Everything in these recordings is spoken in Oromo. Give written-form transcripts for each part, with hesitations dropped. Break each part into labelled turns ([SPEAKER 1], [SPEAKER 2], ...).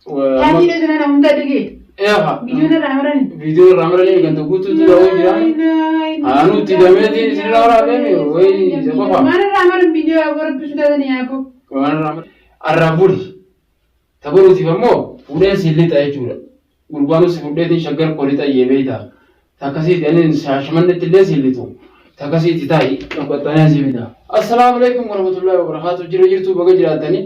[SPEAKER 1] هذه لازم أنا هم دقيق
[SPEAKER 2] إيه
[SPEAKER 1] فيديو الرامراني
[SPEAKER 2] كنت قلت تداوي جرام أنا تدامتي سيلا رابني وين زبافا
[SPEAKER 1] ما أنا رامر فيديو أقول بس كذا نيابو
[SPEAKER 2] وأنا رامر الرابولي تقولوا تفهموا فلان سيلي تأجورا قربانو سفلتين شجر قريتا يبيتا تكاسي يعني شاشمان تللي سيلتو تكاسي تتاي نقطة زبيدا السلام عليكم ورحمة الله وبركاته جرتو بقى جراتني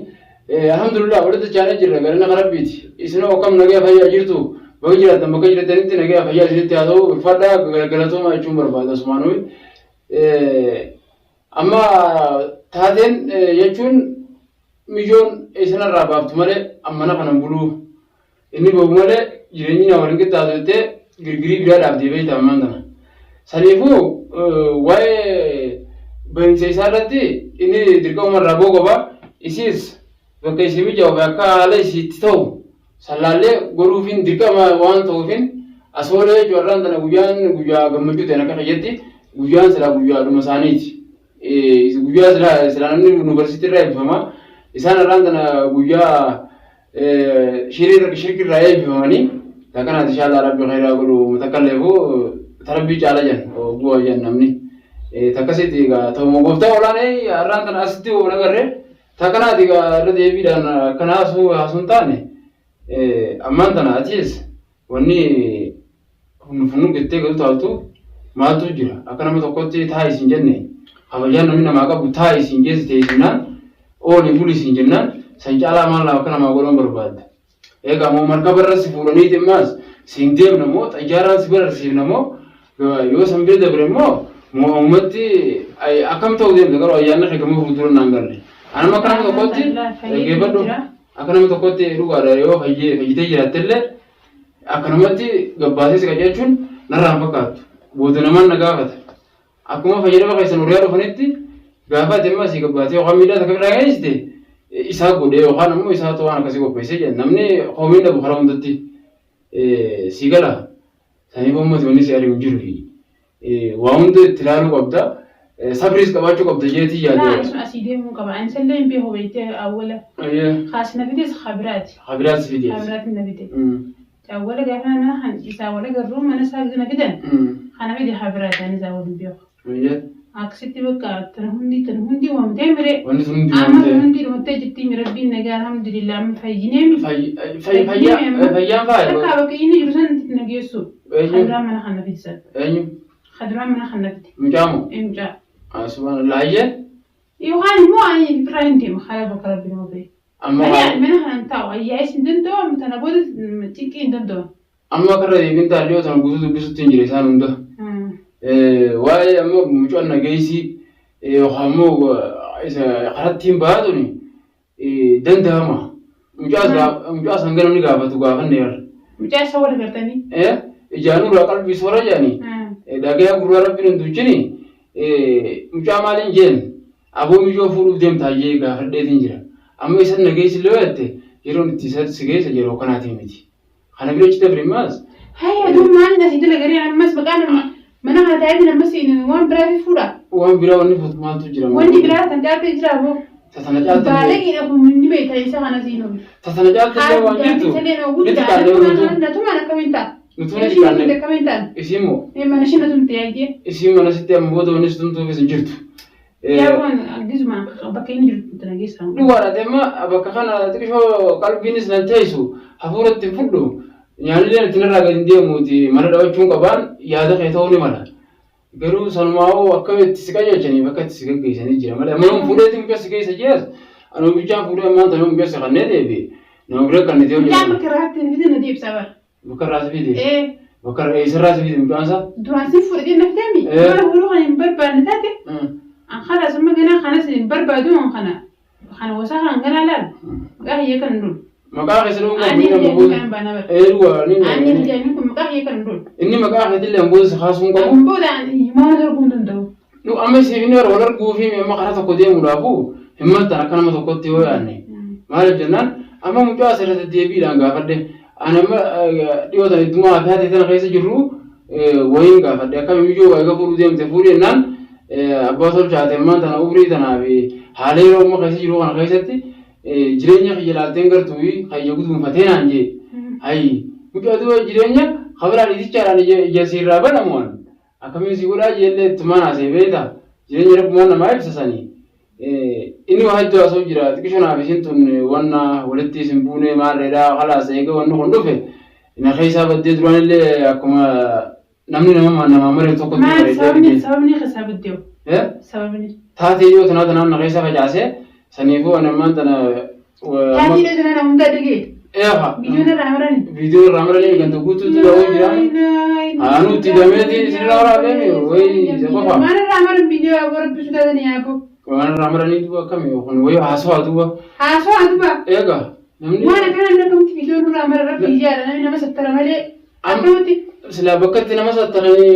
[SPEAKER 2] الحمد لله ولد جانا جرا قالنا خربيتي إسنا وكم نجا فيا جرتو بقى جرات بقى جراتني أنت نجا فيا جرت هذا فدا قالتو ما يشوم برباد اسمانوي أما تادين يجون مليون إسنا رابط ماله أما أنا بلو إني بقوله جريني نورنك تادوته غرغري بيا دابدي بيت أماننا سالفو واي بنسيسالتي إني دركوا مرة بوجبا إسيس وكيسي بيجاوا بكا على سيتو سلالة غروفين دركوا ما وان توفين أسوله جوران تنا غويا غمجو تنا كخيتي غويان سلا غويا لمسانيت غويا سلا نمني يونيفرسيتي راي فما إسانا راندنا غويا شريك راي فماني لكن إن شاء الله ربي خير أقوله متكلمه تربي على جن وجوا جن نمني تكسي تيجا تو مقبضة ولا نهي أران تنا أسدي ولا غيره تكنا تيجا ردي بيدان كنا سو هسنتاني أمان تنا أتيس وني فنون كتير قلت ألتو ما تجرا أكنا متوقعتي تاي سنجنة خبرجان نمنا ما كابو تاي سنجز تيجنا أو نقولي سنجنا سنجالا ما لا أكنا ما قولون برباد Ega mau marka berasi furani temas, singdem namo, tajaran seberasi namo, yo sambil debremo, mau umati ay akam tahu dem, kalau ayana kamu futur nanggalni. Anak makan apa koti? Geba do. Akan apa koti ruga ada yo haji tejira telle, akan umati gabbasi sekali cun naram pakat. Bodoh naman nagavat. Aku mau fajir pakai senuria do fanitti, gavat temas si gabbasi, aku ambil dah kebelaga ini. Isa gode yohan namu isa tuan kasih kau pesi je. Namni kami dah bukan orang tadi sigala. Saya pun masih oni sehari unjuri. Waun tu terlalu kabda. Sabris kabar cukup kabda jadi ya.
[SPEAKER 1] لا اسمع سيدي مو كمان نسلم به هو بيته أوله خاص نبيت خبرات
[SPEAKER 2] خبرات سيدي
[SPEAKER 1] خبرات النبيت أوله قافنا أنا خن إذا أوله قرروم أنا ساق نبيتن خنا بدي خبرات أنا زاود بيو أكسيتي بقى ترهندي وامدمرة أما ترهندي ومتجتي مربي نجار الحمد لله من فيجيني فيجان فاي تكابك إني جرسان تنجيسو خدرا من خنا في السر خدرا من خنا في
[SPEAKER 2] مجامو
[SPEAKER 1] مجا
[SPEAKER 2] سبحان الله أيه
[SPEAKER 1] يوهان مو أي براينتي مخالف بكرة بنوبي أما من خنا تاو أي اسم دندو متنابود تيكين دندو
[SPEAKER 2] أما كره يبين تاريو تنقصو بيسو تنجري سانوندا واي أما مجال نجيسي وخامو إذا خرطتين بعدوني دندهما مجال سانغرامني قابة تقابن نير
[SPEAKER 1] مجال سوالف كرتني
[SPEAKER 2] جانو راكال بيسورا جاني داعية غروارا بيرن دوچني مجال مالين جن أبو مجال فلو دم تاجي قابل دينجرا أما إذا نجيسي لويته يرون تيسات سجيس يرو كناتي ميتي خنا بيرج تبريماس
[SPEAKER 1] هاي أدوم ما عندنا سيد لغيري عن مس بقانا mana ada yang nama sih ini wan berapa fuda
[SPEAKER 2] wan bira wani foto mal tu jira
[SPEAKER 1] wan di bira tanda apa jira bo
[SPEAKER 2] tatana jata
[SPEAKER 1] balik ini aku muni be tayi sa mana sih no
[SPEAKER 2] tatana jata le wan itu
[SPEAKER 1] itu ada tu mana komentar
[SPEAKER 2] itu ni
[SPEAKER 1] komentar
[SPEAKER 2] isimu
[SPEAKER 1] mana sih natum tiaje
[SPEAKER 2] isimu mana sih tiam bodo wani stum tu bisa jirtu
[SPEAKER 1] ya wan agizma bakai ni jirtu tanagi sa
[SPEAKER 2] lu wara tema abakana tikisho kalbinis nantaisu hafurat tifudu يعني لين تنرى قديم موتي مرة لو تشون كبان ياده خيطوني مرة قالوا سلماو وكيف تسكاي جاني بكت تسكاي جاني جرا مرة منهم فلوتهم بس سكاي سجيس أنا بيجان فلوت ما تنهم بس خنّي ده نمبر كان نديو
[SPEAKER 1] جام بكرات نفيد نديب سبر
[SPEAKER 2] بكرات فيدي
[SPEAKER 1] إيه
[SPEAKER 2] بكرة إيه سراس فيدي مكانسا
[SPEAKER 1] دراسي فردي نفتمي ما هو خلينا نبربر نتاتي أن خلاص ما جينا خلاص نبربر دون خنا وسخن عندنا لا ما هي كندول
[SPEAKER 2] مكاه سلوم
[SPEAKER 1] أني
[SPEAKER 2] مبود إيروا
[SPEAKER 1] أني جانيكم مكاه كندول
[SPEAKER 2] إني مكاه هدي مبود خاصون كم
[SPEAKER 1] مبود أني ما نقدر كندو
[SPEAKER 2] لو أما سيفيني ولا ركوفي ما خلاص تقديم مرافو هم ترى كنا ما تقدي هو يعني ما الجنان أما مجاسرة الديبي لانغا فده أنا ما ديو تاني دما هذه تنا خيسة جرو وين غا فده كم يجوا ويجا فرو ديم تفوري نان أبغى صار جاته ما تنا أوبري تنا بي حالي رو ما خيسة جرو أنا خيسة تي jireenya xiyyaalateen gartuu hayya guduunfatee naan jee hayi mucatu jireenya khabiraan itichaadhaan ija siirraa banamuun akkamiin si godhaa jeellee ittumaan haasee beektaa jireenya rabbumaan namaa ibsasanii inni waa hedduu haasoo jira xiqqishonaaf isin tun wanna walitti isin buunee maalleedhaa khalaas eega wanni kun dhufe na keessaa baddee duraan illee akkuma namni nama maree tokko
[SPEAKER 1] sababni keessaa baddeewu sababni
[SPEAKER 2] taatee yoo tanaa na keessaa facaasee saniifuu anammaan tana
[SPEAKER 1] taatee tana hunda dhagee
[SPEAKER 2] video ramarani ganto gutu tu dawo jiran anu tidameti sirra warabe way zeqofa
[SPEAKER 1] mana ramaran video agora pisuda ni apo
[SPEAKER 2] mana ramarani tu akami hon way haso aduba ega
[SPEAKER 1] namni mana kana nakam video nu ramara video na nama sattara male akamti
[SPEAKER 2] sila bakati nama sattarani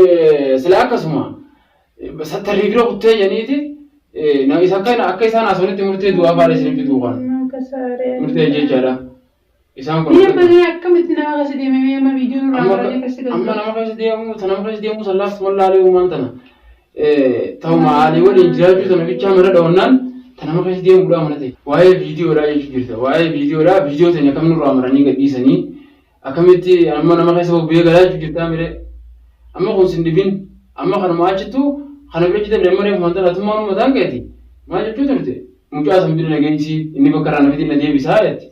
[SPEAKER 2] sila akasuma sattari video kutte yaniti na isakana akaisana asoniti murte duwa bare sirri bidu kan murte jejara isaan kun
[SPEAKER 1] ni bani akkamitti nama kasi deemee ma video nu ramarani kasi
[SPEAKER 2] amma nama kasi deemu sallaaf wallahi umantana ta'uma ali wali jiraaju tana bicha mara dawnan tanama kasi deemu guda manate waa'ee video ra jechu jirta waa'ee video tanya kam nu ramarani gadisani akkamitti amma nama kasi bobee galaa jirta mire amma kun sindibin amma kan maachitu kana bira jita bire mare mantana tuma nu matan gati ma jechu turte mucaa sambira nageenti inni bakara na fitina deebisaayati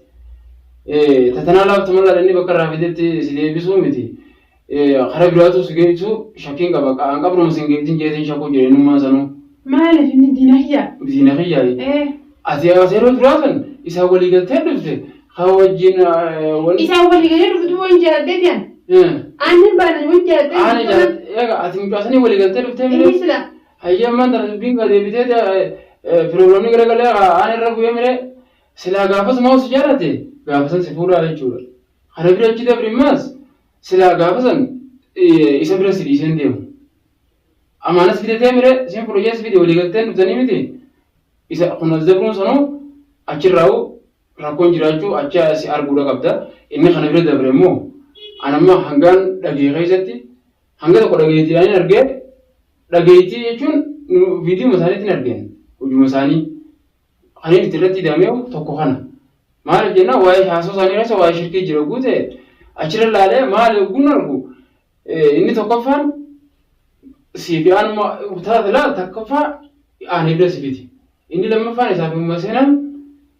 [SPEAKER 2] tatana laaftu mala inni bakka raafidetti si deebisuu miti khara biraatu si geessu shakkiin qaba qaan qabnu singeetin jeetin shakku jireenummaa sanuu
[SPEAKER 1] maaliif inni diinahiyyaa
[SPEAKER 2] ati aseeroo duraatan isaa walii galtee dhufte haa wajjin
[SPEAKER 1] isaa walii galee dhuftu waan jaaladdeetiyan aannin baanan waan jaaladdeetiyan
[SPEAKER 2] eega ati mucaasanii walii galtee dhuftee
[SPEAKER 1] inni sila
[SPEAKER 2] hayyammaan tana dubbiin gaa deebitee pirogiraamni garagalee aan irra bu'ee mire silaa gaafas maa'uus jaalate gaafasan si fuudhaa jechuudha. Kana bira achi dabrimmaas silaa gaafasan isa bira si dhiiseen deemu. Amaanas fidatee mire isin fuudhee fide walii galteen dhuftanii miti. Isa kunas dabruun sanuu achirraa'u rakkoon jiraachuu achi si arguudha qabda. Inni kana bira dabre immoo anamma hangaan dhagee keessatti hanga tokko dhageettiidhaan hin argee dhageettii jechuun viidiyoo isaaniitiin argeen hojuma isaanii kan itti irratti hidhamee tokko kana. maal jenna waa'ee haasoo isaanii irratti waa'ee shirkii jira guute achirra laalee maal eeguun argu inni tokkoffaan siifi anuma taatila tokkoffaa aan ibda sifiti inni lammaffaan isaaf himma seenan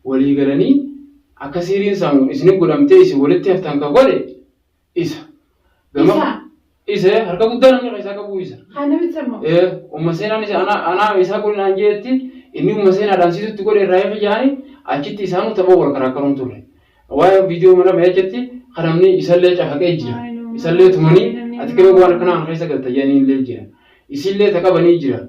[SPEAKER 2] walii galanii akka siiriin samu isin godhamtee isin walitti haftan ka godhe isa isa harka guddaa namni isaa qabu isa umma seenan isa anaa isaa godhinaan jeetti inni umma seenaadhaan siisutti godhe irraa eefa jaanii achitti isaanu tapha wal karaakaruun turre waa'ee viidiyoo mana meechetti kanamni isallee cafaqee jira isallee tumanii ati kebe waan akkanaan keessa galta jedhanii illee jira isillee taqabanii jira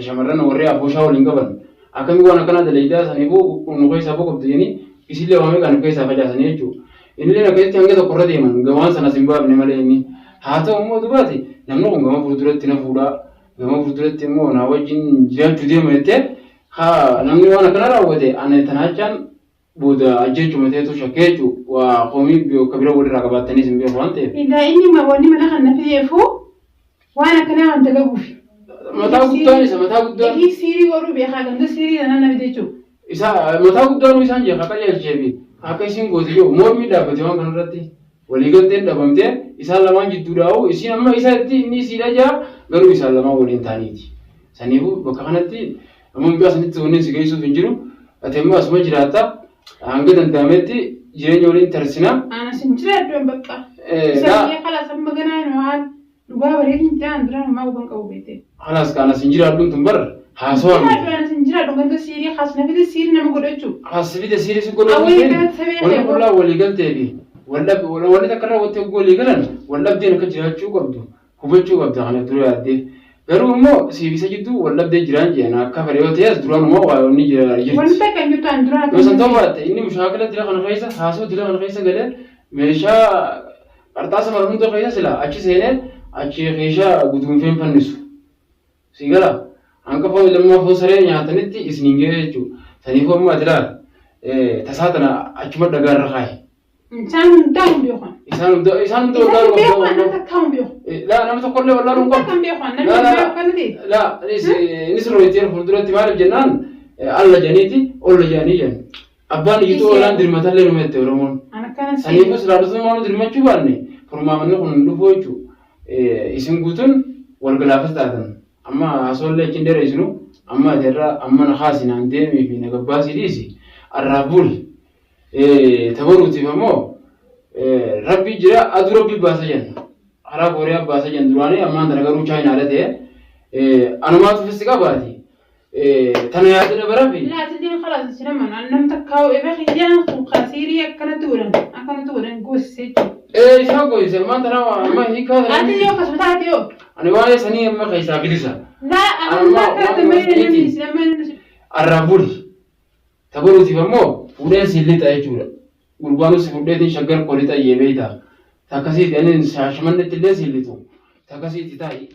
[SPEAKER 2] shamarran warree abooshaa waliin qaban akkamii waan akkanaa daleeydaa saniifuu nu keessaa boqobte jedhanii isillee waamee kan keessaa facaasanii jechuudha innillee akkasitti hanga tokko irra deeman gawaan sanas hin baafne malee inni haa ta'u immoo dubaati namni kun gama fuulduratti na fuudhaa gama fuulduratti immoo naa wajjin jiraachuu deema jettee namni waan akkana raawwate ana tanaachaan booda ajjeechuma ta'etu shakkeechu waa qoomii kabira walirraa qabaattanii isin beeku waan ta'eef.
[SPEAKER 1] Inni wanni mana kan na fideefu waan akkanaa waan dalaguuf.
[SPEAKER 2] Mataa guddaan.
[SPEAKER 1] Siirii waruu beekaa ganda siirii kanaan na fide jechuudha.
[SPEAKER 2] Mataa guddaan isaan jee akka qajeelcheefi akka isin gooti yoo mormii dhaabbate waan kanarratti waliigalteen dhabamtee isaan lamaan jidduudhaa'u isin amma isaatti inni siidha jaa garuu isaan lamaan waliin ta'aniiti. Saniifuu bakka kanatti amma mucaa sanitti wanneen si geessuuf hin jiru ati immoo asuma jiraatta hanga danda'ametti jireenya waliin tarsina.
[SPEAKER 1] Ana sin jiraadhu bakka. Isa kala sama ganaa nu waan dhugaa bareedin ta'an dura namaa huban qabu beekte.
[SPEAKER 2] Halas kana sin jiraadhu tun bar haasawaa.
[SPEAKER 1] Ana sin jiraadhu ganda siirii haasna fide siirii nama godhachuu.
[SPEAKER 2] Haasfide siirii si godhachuu. Wali kullaa walii galteefi walli takka raawwattee walii galan wallabdeen akka jiraachuu qabdu hubachuu qabda kana dura yaaddee. Garuu immoo siibisa jidduu wallabdee jiraan jedhan akka fedhe ta'es duraan immoo waa'onni jira jirti.
[SPEAKER 1] Wanta kan jirtu an duraan.
[SPEAKER 2] Yoo san ta'u baatte inni mushaakila dila kana keessa haasoo dila kana keessa galee meeshaa qarxaasa mara hunda keessa sila achi seenee achi keeshaa guduunfeen fannisu. Si gala hanga foon lammaa foon saree nyaatanitti isiniin gahee jechuudha. Saniifuu ammoo ati laal tasaa tana achuma dhagaarra kaaye.
[SPEAKER 1] Isaan hundaa hin beekan.
[SPEAKER 2] Isaan hundaa laa nama tokkollee wallaaluun qabu. Laa inni sirriitti fuulduratti maaliif jennaan alla janiiti olla janii jan abbaan iyyuu oolaan dirmatallee nu mette oromoon saniifus raadusummaan dirmachuu baanne furmaamanni kun dhufuu jechuu isin guutuun wal galaafas taatan amma haasoolle achiin dheereessinu amma ateerraa amma na haasinaan deemii fi na gabbaasii dhiisi arraaf buli tabaruutiif ammoo rabbi jira aduu rabbi baasa jenna haraa kooriyaa baasa jenna duraanii ammaan tana garuu chaayinaadha ta'e anumaatu fisi qabaati tana yaadina barafi
[SPEAKER 1] laatiin khalaas sinaman annam takkaaw ebe khiyaan khasiiri akkana tuuran goosee
[SPEAKER 2] isaa goose ammaan tana amma hiikaa
[SPEAKER 1] ati yoo kasbataati yoo
[SPEAKER 2] ani waan sanii amma keessaa bilisa
[SPEAKER 1] la amma kaata
[SPEAKER 2] arraa buli tabaruutiif ammoo fuudheen siillita jechuudha gurbaanus fuudheetiin shaggar qorii ta'ee beeyta takkasiiti ani shaashamannetti illee siillitu takkasiiti taa'ii